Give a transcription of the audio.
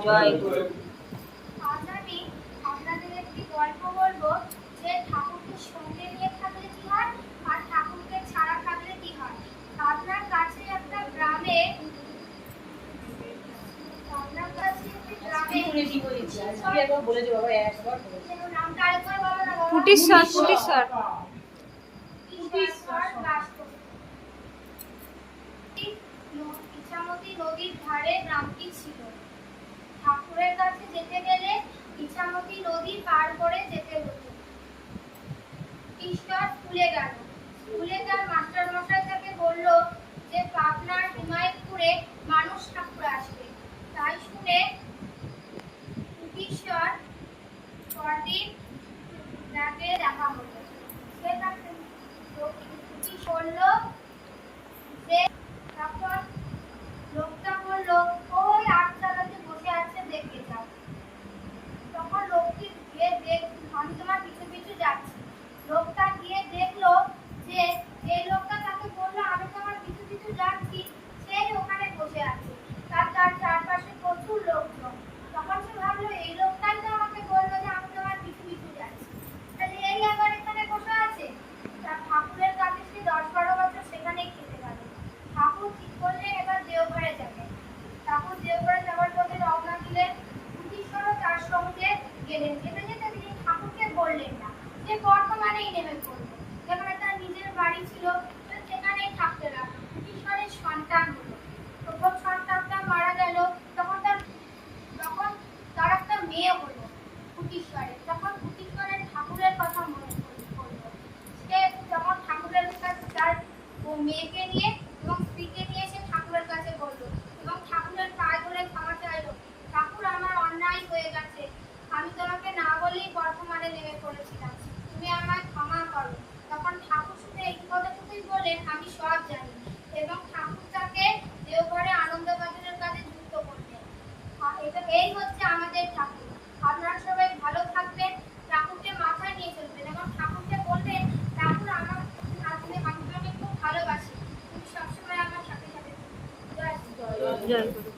জয় গুরু। আজ আমি আপনাদের একটি গল্প বলবো যে ঠাকুরকে সঙ্গে নিয়ে থাকলে কি হয় আর ঠাকুরকে ছাড়া থাকলে কি হয়। আপনার কাছে একটা গ্রামে ইছামতি নদীর ধারে গ্রামটি ছিল। ঠাকুরের কাছে যেতে গেলে ইছামতি নদী পার করে যেতে হতো। ঈশ্বর স্কুলে গেল। স্কুলে তার মাস্টার মশাই তাকে বলল যে পাবনার হিমায়তপুরে মানুষ ঠাকুর আসবে। তাই শুনে ঈশ্বর পরদিন তাকে দেখা হলো। সে তাকে বলল যে তখন লোকটা বলল ওই আটচালাতে বসে আছে দেখে যাও। তখন লোকটি গিয়ে আমি তোমার পিছু পিছু যাচ্ছি। লোকটা গিয়ে দেখলো যে এই লোকটা তাকে বললো আমি তোমার পিছু পিছু যাচ্ছি সেই ওখানে বসে আছে। তার চারপাশে প্রচুর লোকজন। তখন সে ভাবলো এই লোকটাই তো আমাকে বললো যে আমি তোমার পিছু পিছু যাচ্ছি, তাহলে এই আবার এখানে বসে আছে। তার ঠাকুরের কাছে সে 10-12 বছর সেখানেই খেতে গেল। ঠাকুর ঠিক করলেন এবার দেওঘরে যাবে। ঠাকুর দেওঘরে যাওয়ার পথে রওনা দিলেন। ঈশ্বরও তার সঙ্গে গেলেন। যেতে যেতে তিনি ঠাকুরকে বললেন না, যে বর্তমানেই নেমে পড়লো। যেখানে তার নিজের বাড়ি ছিল সেখানেই থাকতে লাগলো। ঈশ্বরের সন্তান হলো। প্রথম সন্তানটা মারা গেল, তখন তার একটা মেয়ে হলো কুটিশ্বরের। তখন কুটিশ্বরের ঠাকুরের কথা মনে পড়লো। সে যখন ঠাকুরের কাছে তার মেয়েকে নিয়ে এবং স্ত্রীকে নিয়ে সে ঠাকুরের কাছে বললো এবং ঠাকুরের পায়ে ধরে ক্ষমা চাইলো। ঠাকুর আমার অন্যায় হয়ে গেছে, আমি তোমাকে না বলেই বর্তমানে নেমে পড়েছিলাম, তুমি আমায় ক্ষমা করো। তখন ঠাকুর শুধু এই কথাটুকুই বললেন আমি সব জানি এবং ঠাকুর তাকে দেওঘরে আনন্দবাজারের কাছে যুক্ত করলেন। এই হচ্ছে আমাদের ঠাকুর। আপনারা সবাই ভালো থাকবেন, ঠাকুরকে মাথায় নিয়ে চলবেন এবং ঠাকুরকে বলবেন ঠাকুর আমি তোমাকে খুব ভালোবাসি, তুমি সবসময় আমার সাথে সাথে। জয় গুরু।